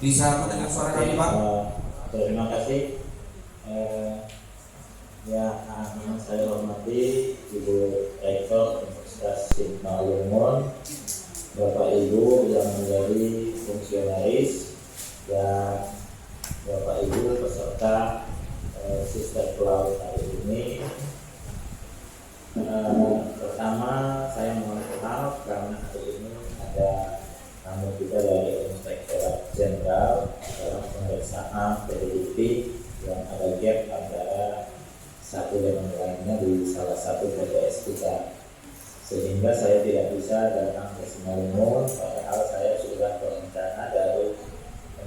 Bisa mendengar suara kami, Pak? Terima kasih. Yang saya hormati Ibu Rektor Universitas Sigma-Lumon, Bapak Ibu yang menjadi fungsionaris, dan Bapak Ibu peserta Sister Cloud hari ini. Pertama saya mohon maaf karena hari ini ada tamu kita dari Inspektorat Jenderal dalam pemeriksaan peneliti yang ada gap antara satu dengan lainnya di salah satu TPS kita, sehingga saya tidak bisa datang ke Simalungun, padahal saya sudah berencana dari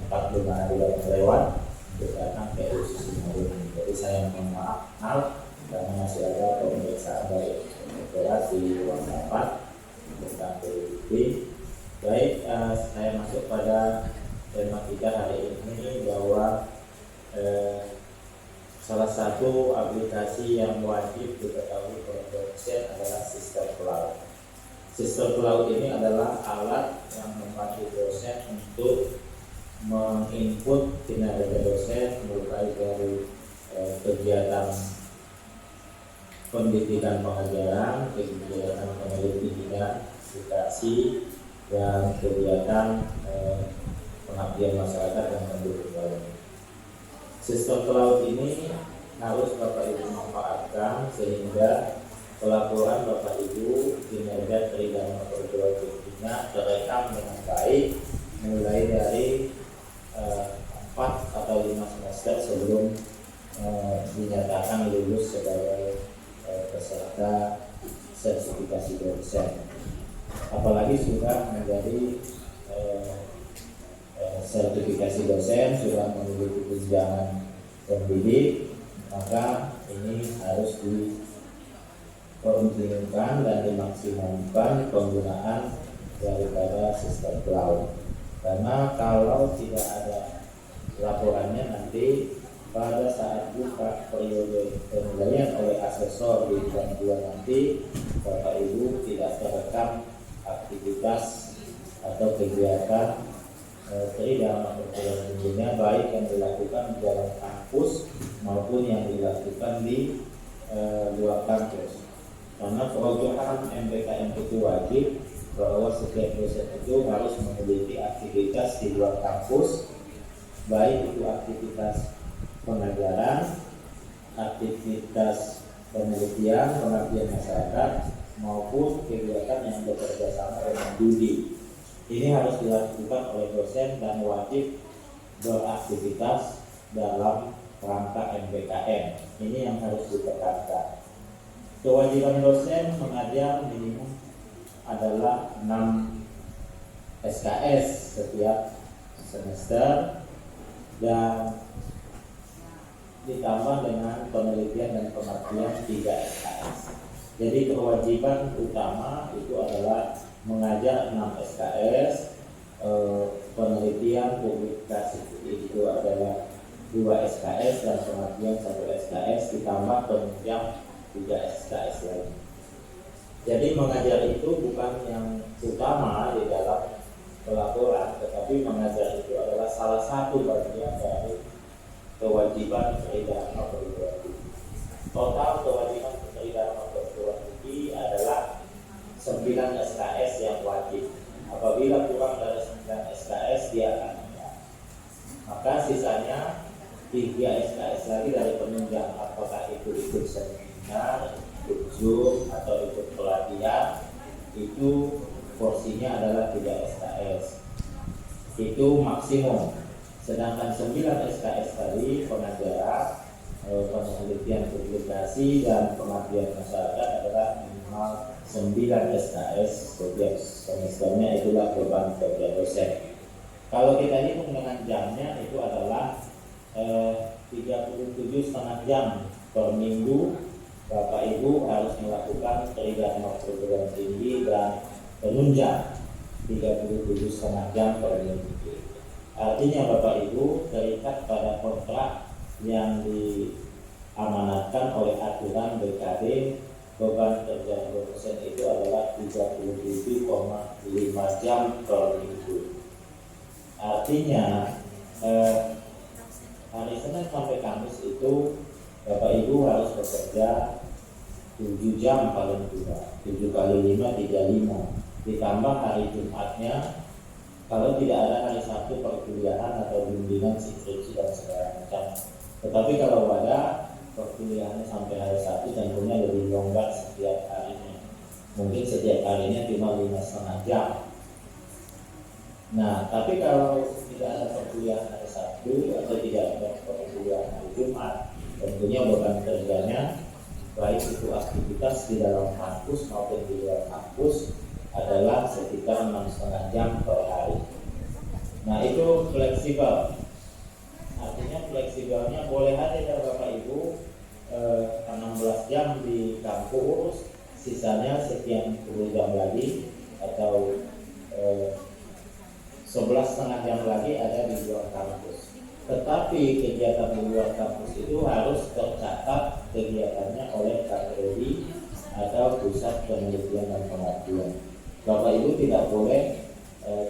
45 hari yang lewat untuk datang ke USU Simalungun. Jadi saya mohon maaf karena masih ada pemeriksaan dari Inspektorat di ruang rapat tentang peneliti. Baik, saya masuk pada tema kita hari ini bahwa salah satu aplikasi yang wajib diketahui oleh dosen adalah Sister Cloud. Sister Cloud ini adalah alat yang membantu dosen untuk menginput kinerja dosen mulai dari kegiatan pendidikan pengajaran, kegiatan penelitian, edukasi, dan kegiatan pengabdian masyarakat yang mendukung lainnya. Sistem cloud ini harus Bapak Ibu manfaatkan sehingga pelaporan Bapak Ibu kinerja tridharma perguruan tingginya terekam dengan baik mulai dari 4 atau 5 semester sebelum dinyatakan lulus sebagai peserta sertifikasi dosen. Apalagi sudah menjadi sertifikasi dosen, sudah memiliki tunjangan pendidik, maka ini harus diperhitungkan dan dimaksimalkan penggunaan daripada sistem cloud. Karena kalau tidak ada laporannya nanti pada saat buka periode penilaian oleh asesor di bulan 2 nanti, Bapak Ibu tidak terekam aktivitas atau kegiatan tridharma perguruan tingginya, baik yang dilakukan di dalam kampus maupun yang dilakukan di luar kampus. Karena program MBKM itu wajib bahwa setiap dosen itu harus memiliki aktivitas di luar kampus, baik itu aktivitas pengajaran, aktivitas penelitian, pengabdian masyarakat, maupun kegiatan yang bekerja sama dengan studi. Ini harus dilakukan oleh dosen dan wajib beraktivitas dalam rangka MBKM. Ini yang harus ditekankan. Kewajiban dosen mengajar minimum adalah 6 SKS setiap semester dan ditambah dengan penelitian dan pengabdian 3 SKS. Jadi kewajiban utama itu adalah mengajar 6 SKS, penelitian publikasi itu adalah 2 SKS dan pengabdian 1 SKS ditambah penunjang 3 SKS lagi. Jadi mengajar itu bukan yang utama di dalam pelaporan, tetapi mengajar itu adalah salah satu bagian dari kewajiban tridharma perguruan tinggi. Total kewajiban tridharma perguruan tinggi adalah 9 SKS yang wajib. Apabila kurang dari 9 SKS dia akan meninggal. Maka sisanya 3 SKS lagi dari penunjang, apakah itu ikut seminar, ikut Zoom atau ikut pelatihan, itu porsinya adalah 3 SKS. Itu maksimum. Sedangkan 9 SKS tadi pengajaran, penelitian publikasi dan pengabdian masyarakat adalah minimal 9 SKS setiap semesternya, itulah beban kerja dosen. Kalau kita hitung dengan jamnya itu adalah 37,5 jam per minggu. Bapak Ibu harus melakukan tridharma perguruan tinggi dan penunjang 37,5 jam per minggu. Artinya Bapak Ibu terikat pada kontrak yang diamanatkan oleh aturan BKD, beban kerja dosen itu adalah 37,5 jam per minggu. Artinya hari Senin sampai Kamis itu Bapak Ibu harus bekerja 7 jam paling tidak, 7 kali 5 35, ditambah hari Jumatnya. Kalau tidak ada hari Sabtu perkuliahan atau bimbingan skripsi dan segala macam. Tetapi kalau ada perkuliahannya sampai hari Sabtu, tentunya lebih longgar setiap harinya. Mungkin setiap harinya cuma 5,5 jam. Nah, tapi kalau tidak ada perkuliahan hari Sabtu atau tidak ada perkuliahan hari Jumat, tentunya beban kerjanya baik itu aktivitas di dalam kampus maupun di luar kampus adalah sekitar 6,5 jam per hari. Nah, itu fleksibel. Artinya fleksibelnya boleh aja ya Bapak Ibu 16 jam di kampus, sisanya sekian puluh jam lagi, atau 11,5 jam lagi ada di luar kampus. Tetapi kegiatan di luar kampus itu harus tercatat kegiatannya oleh KPRI atau Pusat Penelitian dan Pengabdian. Bapak Ibu tidak boleh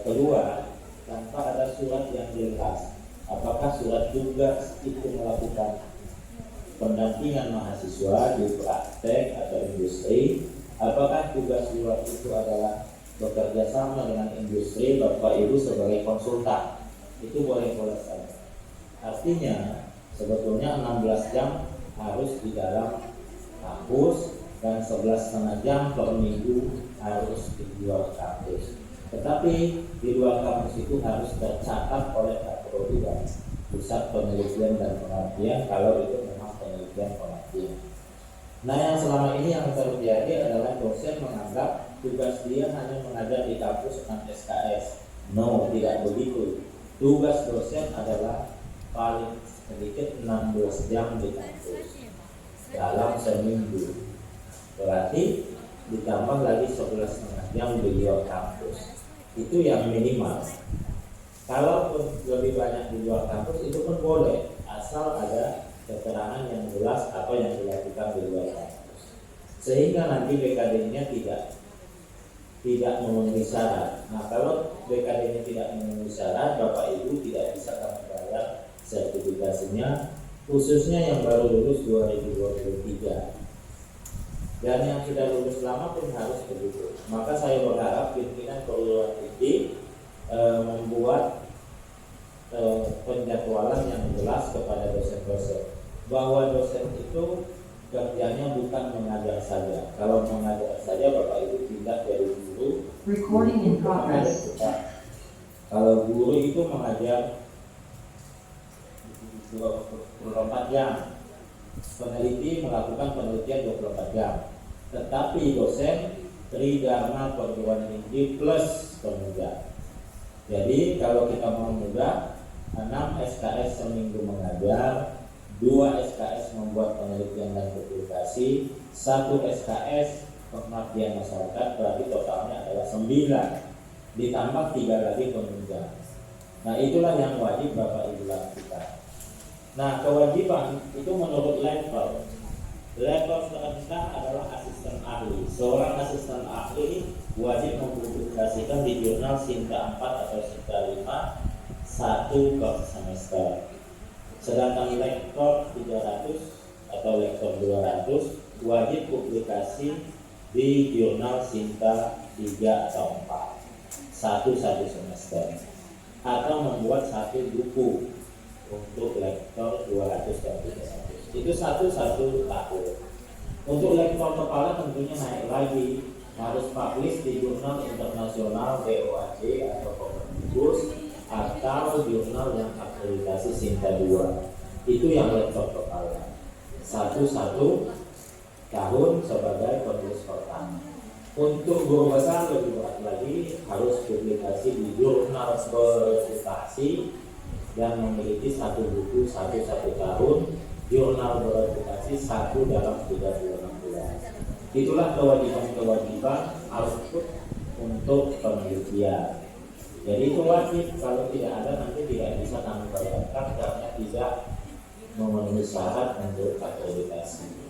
keluar tanpa ada surat yang jelas. Apakah surat tugas itu melakukan pendampingan mahasiswa di praktek atau industri? Apakah tugas surat itu adalah bekerja sama dengan industri, Bapak Ibu sebagai konsultan? Itu boleh-boleh saja. Artinya sebetulnya 16 jam harus di dalam kampus dan 11,5 jam per minggu harus di luar kampus. Tetapi di luar kampus itu harus tercatat oleh KPRI dan Pusat Penelitian dan Pengabdian kalau itu memang penelitian pengabdian. Nah, yang selama ini yang terjadi adalah dosen menganggap tugas dia hanya mengajar di kampus 6 SKS. No, tidak begitu. Tugas dosen adalah paling sedikit 16 jam di kampus dalam seminggu. Berarti ditambah lagi 11,5 jam di luar kampus. Itu yang minimal. Kalaupun lebih banyak di luar kampus itu pun boleh, asal ada keterangan yang jelas apa yang dilakukan di luar kampus. Sehingga nanti BKD-nya tidak memenuhi syarat. Nah, kalau BKD-nya tidak memenuhi syarat, Bapak Ibu tidak bisa kami bayar sertifikasinya, khususnya yang baru lulus 2023. Dan yang sudah lulus lama pun harus begitu. Maka saya berharap pimpinan perguruan tinggi membuat penjadwalan yang jelas kepada dosen-dosen, bahwa dosen itu kerjanya bukan mengajar saja. Kalau mengajar saja Bapak Ibu pindah dari guru. Recording in progress. Kalau guru itu mengajar 24 jam. Peneliti melakukan penelitian 24 jam. Tetapi dosen tridharma perguruan tinggi plus penunjang. Jadi kalau kita mau mudah, 6 SKS seminggu mengajar, 2 SKS membuat penelitian dan publikasi, 1 SKS pengabdian masyarakat, berarti totalnya adalah 9, ditambah 3 lagi penunjang. Nah, itulah yang wajib Bapak Ibu lakukan. Nah, kewajiban itu menurut level. Level terendah adalah asisten ahli. Seorang asisten ahli wajib mempublikasikan di jurnal Sinta 4 atau Sinta 5 1 per semester. Sedangkan lektor 300 atau lektor 200 wajib publikasi di jurnal Sinta 3 atau 4 satu semester, atau membuat 1 buku untuk lektor 200 dan 300. Itu satu tahun. Untuk lektor kepala tentunya naik lagi, harus publish di jurnal internasional DOAJ atau Komunitas atau jurnal yang akreditasi Sinta 2. Itu yang lektor kepala. Satu tahun sebagai penulis pertama. Untuk guru besar lebih berat lagi, harus publikasi di jurnal bereputasi dan memiliki 1 buku 1 tahun, jurnal bereputasi 1 dalam 36 bulan. Itulah kewajiban output untuk penelitian. Jadi itu wajib, kalau tidak ada nanti tidak bisa kami bayarkan karena tidak memenuhi syarat untuk akreditasi.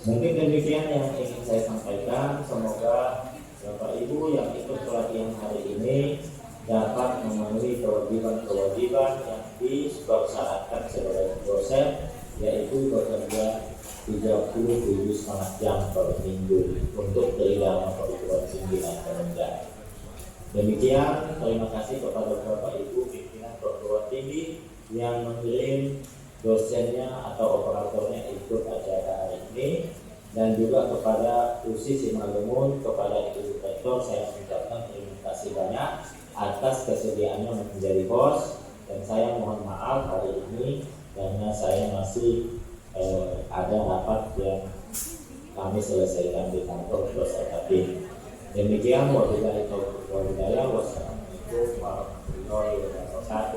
Mungkin demikian yang ingin saya sampaikan. Semoga Bapak Ibu yang ikut pelatihan hari ini dapat memenuhi kewajiban-kewajiban yang dipersyaratkan sebagai dosen, yaitu bekerja 37,5 jam per minggu untuk penerimaan perguruan tinggi dan penunjang. Demikian, terima kasih kepada Bapak Ibu pimpinan perguruan tinggi yang mengirim dosennya atau operatornya ikut acara hari ini, dan juga kepada USI Simalungun, kepada Ibu Rektor saya mengucapkan terima kasih banyak atas kesediaannya menjadi host, dan saya mohon maaf hari ini karena saya masih ada rapat yang kami selesaikan di kantor beserta tim. Demikian, wabillahi taufiq wal hidayah. Wassalamualaikum warahmatullahi wabarakatuh.